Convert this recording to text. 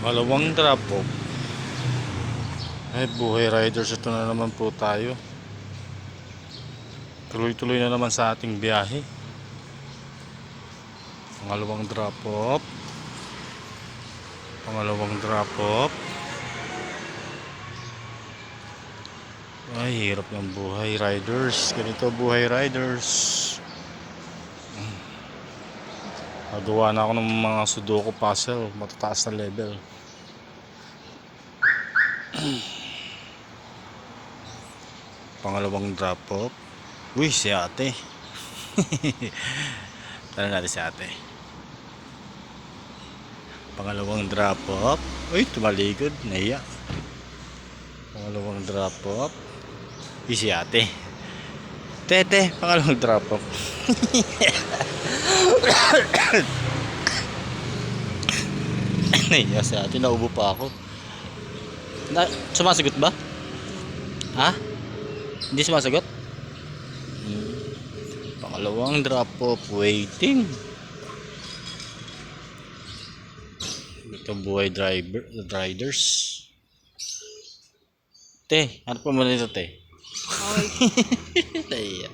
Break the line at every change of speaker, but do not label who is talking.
Malawang drop off. Ay buhay riders, ito na naman po tayo. Tuloy-tuloy na naman sa ating biyahe. Pangalawang drop off. Pangalawang drop off. Ay hirap ng buhay riders. Ganito buhay riders. Nagawa na ako ng mga sudoku puzzle, matataas na level. Pangalawang drop off. Uy, si ate. Tara natin si ate. Pangalawang drop off. Uy, tumalikod, nahiya. Pangalawang drop off. Uy, si ate. Tete, pangalawang drop off. Nahiya si ate, naubo pa ako. Sumasagot ba? Ha? Hindi sumasagot? Pangalawang drop off, waiting. Ito buhay riders. Te, ano pa mo nito te? Okay.